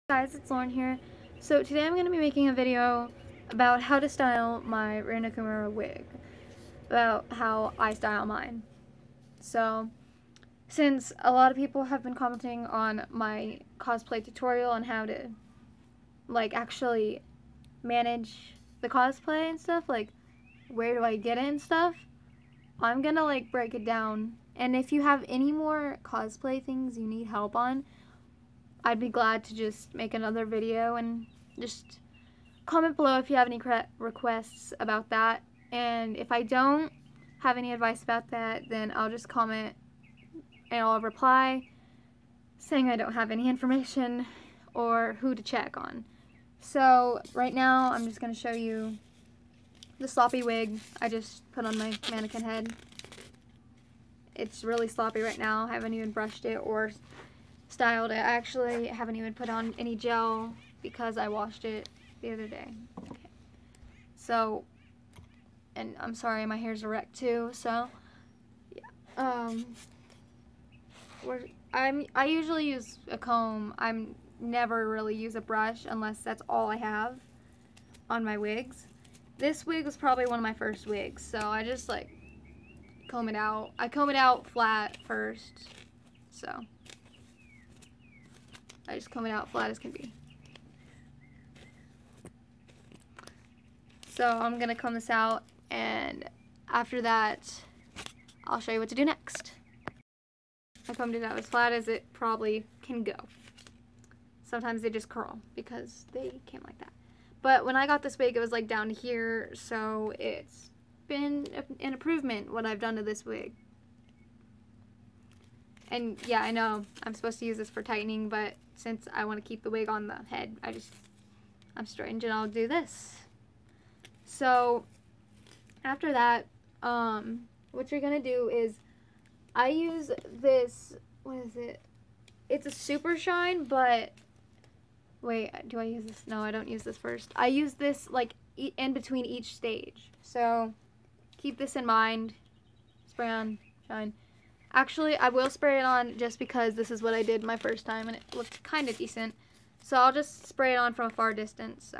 Guys, it's Lauren here. So today I'm going to be making a video about how to style my Rin wig, about how I style mine. So since a lot of people have been commenting on my cosplay tutorial on how to like actually manage the cosplay and stuff, like where do I get it and stuff, I'm gonna like break it down. And if you have any more cosplay things you need help on, I'd be glad to just make another video, and just comment below if you have any requests about that. And if I don't have any advice about that, then I'll just comment and I'll reply saying I don't have any information or who to check on. So right now I'm just going to show you the sloppy wig I just put on my mannequin head. It's really sloppy right now. I haven't even brushed it or styled it. I actually haven't even put on any gel because I washed it the other day. Okay. So, and I'm sorry, my hair's a wreck too. So, yeah. I usually use a comb. I'm never really use a brush unless that's all I have on my wigs. This wig was probably one of my first wigs, so I just like comb it out. I comb it out flat first, so I just comb it out flat as can be. So I'm gonna comb this out, and after that I'll show you what to do next. I combed it out as flat as it probably can go. Sometimes they just curl because they came like that. But when I got this wig, it was like down here, so it's been an improvement what I've done to this wig. And yeah, I know I'm supposed to use this for tightening, but since I want to keep the wig on the head, I'm strange and I'll do this. So after that, what you're gonna do is, I use this, what is it? It's a super shine, but wait, do I use this? No, I don't use this first. I use this like in between each stage. So keep this in mind. Spray on, shine. Actually, I will spray it on just because this is what I did my first time and it looked kind of decent. So I'll just spray it on from a far distance. So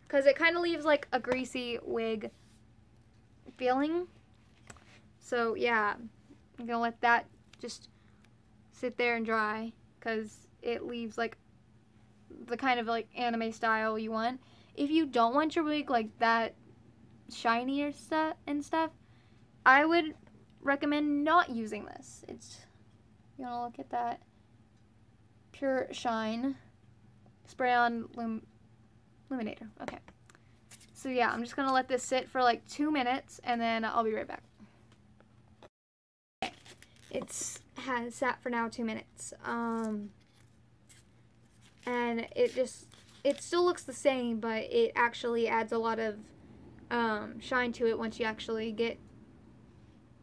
because it kind of leaves like a greasy wig feeling. So yeah, I'm gonna let that just sit there and dry because it leaves like the kind of like anime style you want. If you don't want your wig like that shiny or stuff, I would recommend not using this. It's, you wanna look at that pure shine. Spray on Luminator. Okay. So yeah, I'm just gonna let this sit for like 2 minutes and then I'll be right back. Okay. Has sat for now 2 minutes. And it still looks the same, but it actually adds a lot of shine to it once you actually get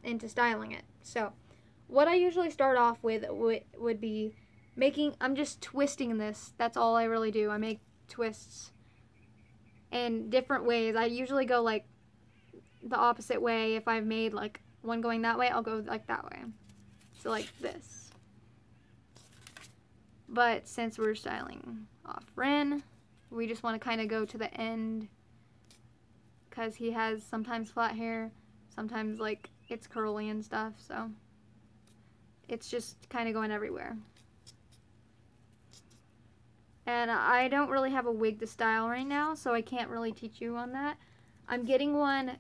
into styling it. So what I usually start off with would be I'm just twisting this. That's all I really do. I make twists in different ways. I usually go like the opposite way. If I've made like one going that way, I'll go like that way. So like this. But since we're styling off Rin, we just want to kind of go to the end because he has sometimes flat hair, sometimes like it's curly and stuff, so it's just kind of going everywhere. And I don't really have a wig to style right now, so I can't really teach you on that. I'm getting one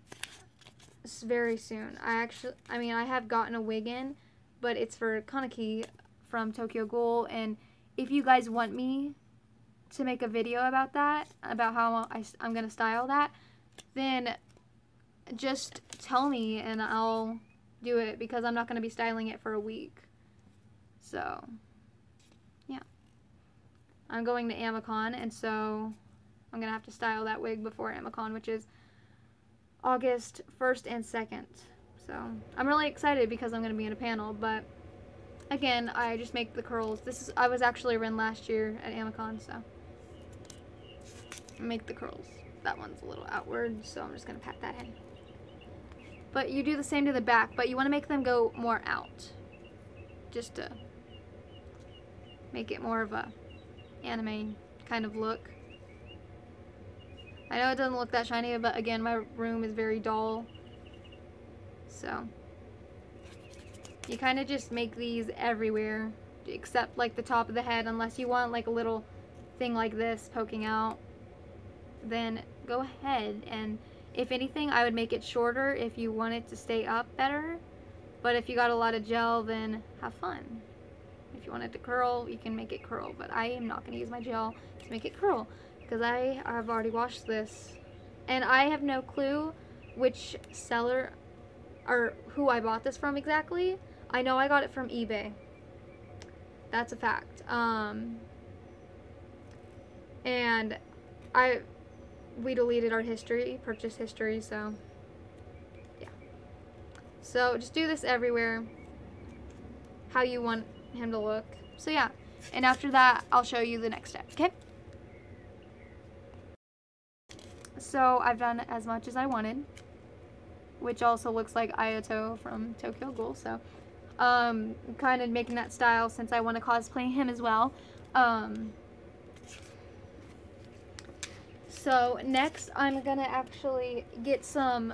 very soon. I have gotten a wig in, but it's for Kaneki from Tokyo Ghoul, and if you guys want me to make a video about that, about how I'm going to style that, then just tell me and I'll do it, because I'm not going to be styling it for a week. So yeah, I'm going to Amicon, and so I'm going to have to style that wig before Amicon, which is August 1st and 2nd. So I'm really excited because I'm going to be in a panel, but again, I just make the curls. I was actually Rin last year at Amicon, so I make the curls. That one's a little outward, so I'm just going to pat that in. But you do the same to the back, but you want to make them go more out. Just to make it more of a anime kind of look. I know it doesn't look that shiny, but again, my room is very dull. So, you kind of just make these everywhere, except like the top of the head, unless you want like a little thing like this poking out. Then go ahead, and if anything, I would make it shorter if you want it to stay up better. But if you got a lot of gel, then have fun. If you want it to curl, you can make it curl, but I am not going to use my gel to make it curl, because I have already washed this, and I have no clue which seller or who I bought this from exactly. I know I got it from eBay. That's a fact. And we deleted our purchase history, so yeah. So just do this everywhere, how you want him to look. So yeah, and after that, I'll show you the next step, okay? So I've done as much as I wanted, which also looks like Ayato from Tokyo Ghoul, so kind of making that style since I want to cosplay him as well. So next I'm gonna actually get some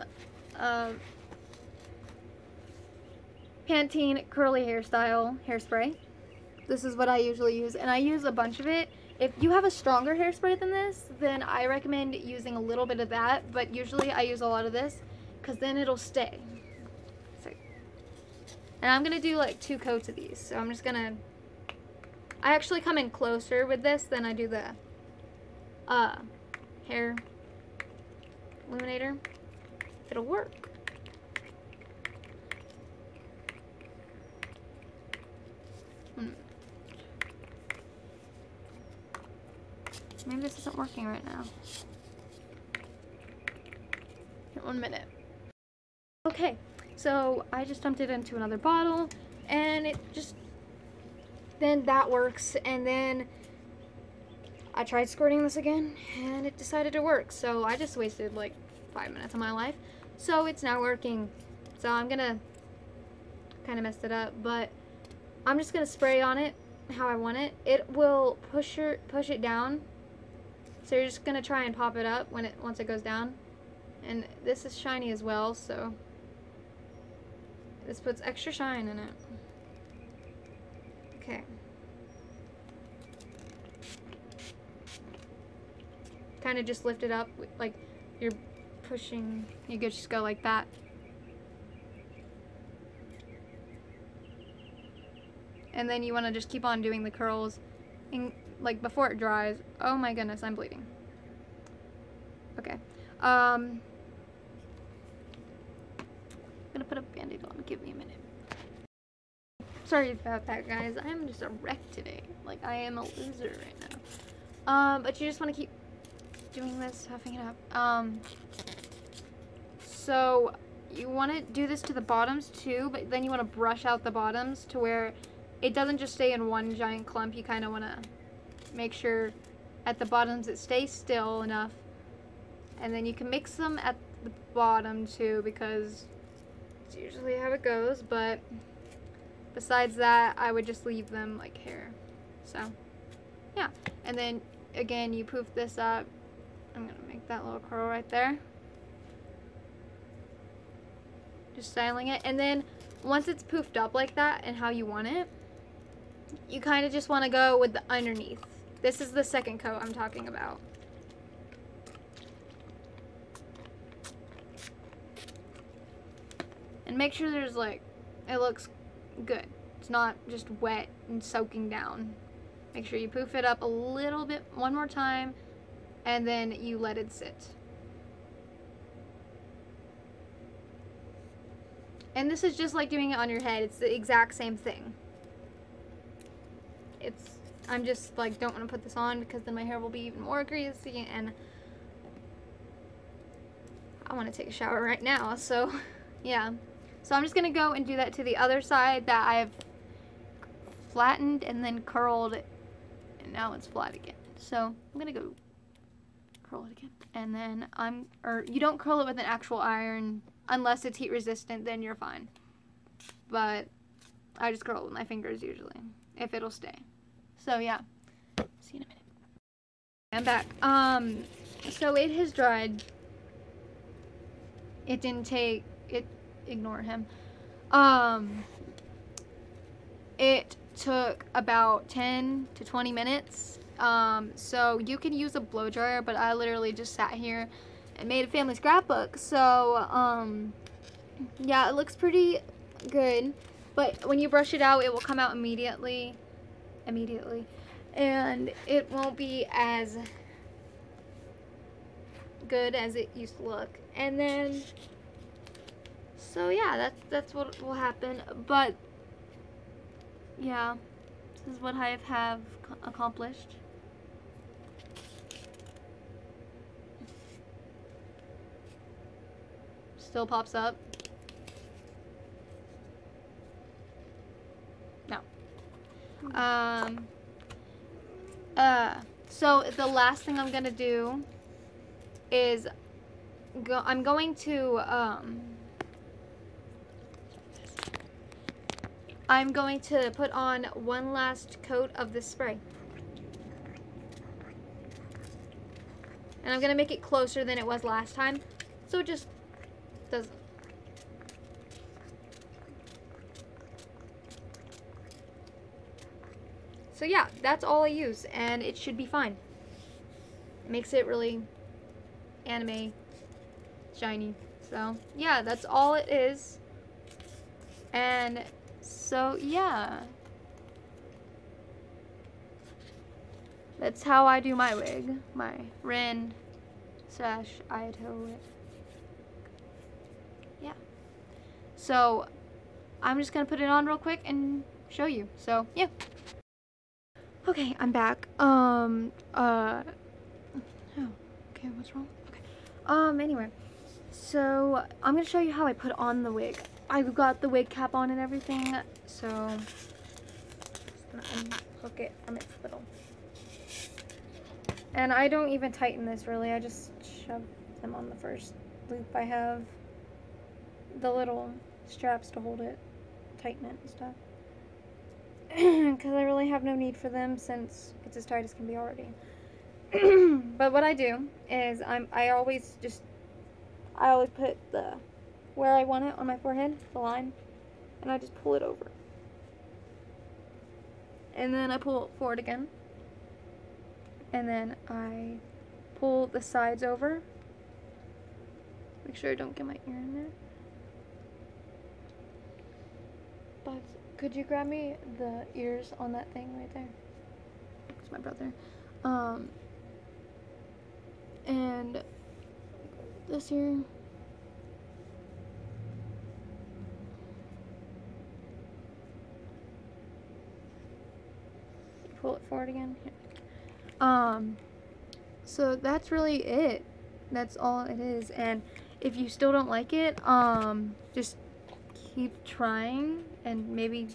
Pantene curly hairstyle hairspray. This is what I usually use, and I use a bunch of it. If you have a stronger hairspray than this, then I recommend using a little bit of that, but usually I use a lot of this because then it'll stay. So, and I'm gonna do like 2 coats of these, so I'm just gonna, I actually come in closer with this than I do the hair illuminator. It'll work. Maybe this isn't working right now. 1 minute. Okay, so I just dumped it into another bottle, and it just, then that works, and then I tried squirting this again, and it decided to work, so I just wasted like 5 minutes of my life. So it's now working. So I'm gonna kind of messed it up, but I'm just gonna spray on it how I want it. It will push it down. So you're just gonna try and pop it up once it goes down. And this is shiny as well, so this puts extra shine in it. Okay. Kind of just lift it up, like you're pushing. You could just go like that. And then you want to just keep on doing the curls, and like before it dries. Oh my goodness, I'm bleeding. Okay. I'm gonna put a band-aid on. Give me a minute. Sorry about that, guys. I'm just a wreck today. Like, I am a loser right now. But you just want to keep doing this, huffing it up. So you want to do this to the bottoms too, but then you want to brush out the bottoms to where it doesn't just stay in one giant clump. You kind of want to make sure at the bottoms it stays still enough, and then you can mix them at the bottom too, because it's usually how it goes. But besides that, I would just leave them like hair. So yeah, and then again you poof this up. I'm gonna make that little curl right there, just styling it. And then once it's poofed up like that and how you want it, you kind of just want to go with the underneath. This is the second coat I'm talking about. And make sure there's like, it looks good. It's not just wet and soaking down. Make sure you poof it up a little bit one more time, and then you let it sit. And this is just like doing it on your head. It's the exact same thing. I'm just like, don't want to put this on because then my hair will be even more greasy, and I want to take a shower right now, so yeah. So I'm just going to go and do that to the other side that I've flattened and then curled, and now it's flat again. So I'm going to go curl it again. And then you don't curl it with an actual iron, unless it's heat resistant, then you're fine. But I just curl it with my fingers usually, if it'll stay. So yeah, see you in a minute. I'm back. So it has dried. It didn't take, ignore him. It took about 10 to 20 minutes. So you can use a blow dryer, but I literally just sat here and made a family scrapbook. So, yeah, it looks pretty good, but when you brush it out, it will come out immediately, and it won't be as good as it used to look. And then, so yeah, that's what will happen. But yeah, this is what I have accomplished. Still pops up. No. So the last thing I'm gonna do is I'm going to put on one last coat of this spray. And I'm gonna make it closer than it was last time, so it just doesn't. So yeah, that's all I use, and it should be fine. It makes it really anime shiny. So yeah, that's all it is. And so yeah, that's how I do my wig, my Rin / Ayato Wig. Yeah. So I'm just gonna put it on real quick and show you. So yeah. Okay, I'm back. Oh, okay, what's wrong? Okay. Anyway, so I'm gonna show you how I put on the wig. I've got the wig cap on and everything, so I'm just gonna unhook it from its little. And I don't even tighten this really. I just shove them on the first loop. I have the little straps to hold it, tighten it and stuff. Because I really have no need for them since it's as tight as can be already. But what I do is I always put the where I want it on my forehead, the line, and I just pull it over. And then I pull it forward again. And then I pull the sides over. Make sure I don't get my ear in there. But could you grab me the ears on that thing right there? It's my brother. And this here. Pull it forward again. Here. So that's really it. That's all it is. And if you still don't like it, just keep trying and maybe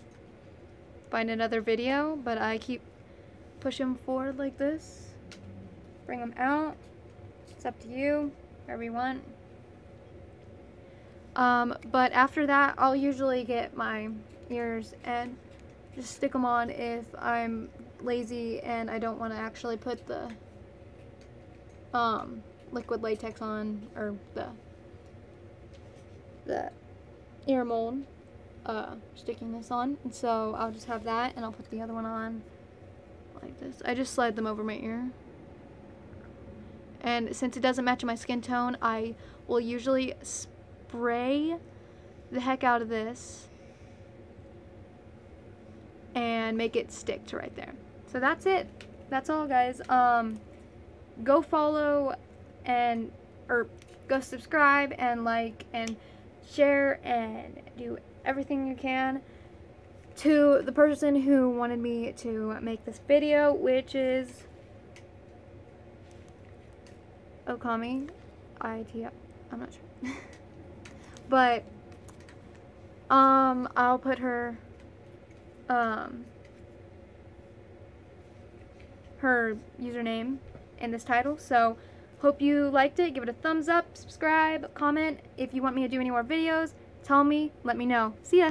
find another video. But I keep pushing forward like this. Bring them out. It's up to you, wherever you want. But after that, I'll usually get my ears and just stick them on if I'm lazy and I don't want to actually put the liquid latex on, or the ear mold, sticking this on. And so I'll just have that, and I'll put the other one on like this. I just slide them over my ear. And since it doesn't match my skin tone, I will usually spray the heck out of this and make it stick to right there. So that's it. That's all, guys. Go follow or go subscribe and like and share and do everything you can to the person who wanted me to make this video, which is Okami. I'm not sure. But I'll put her her username in this title, so Hope you liked it. Give it a thumbs up, subscribe, comment. If you want me to do any more videos, tell me, let me know. See ya!